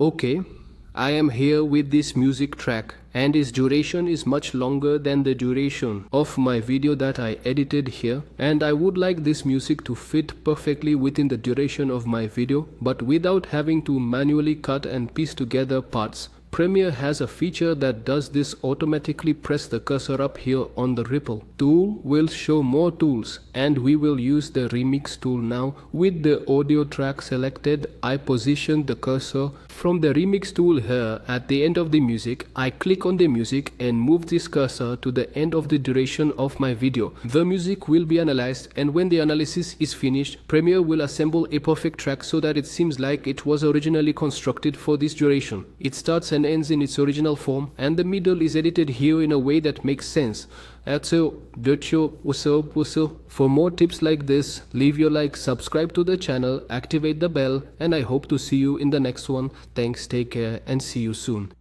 Okay, I am here with this music track and its duration is much longer than the duration of my video that I edited here, and I would like this music to fit perfectly within the duration of my video but without having to manually cut and piece together parts. Premiere has a feature that does this automatically. Press the cursor up here on the ripple tool will show more tools, and we will use the remix tool now. With the audio track selected, I position the cursor from the remix tool here at the end of the music. I click on the music and move this cursor to the end of the duration of my video. The music will be analyzed, and when the analysis is finished, Premiere will assemble a perfect track so that it seems like it was originally constructed for this duration. It starts and ends in its original form, and the middle is edited here in a way that makes sense. For more tips like this, leave your like, subscribe to the channel, activate the bell, and I hope to see you in the next one. Thanks, take care, and see you soon.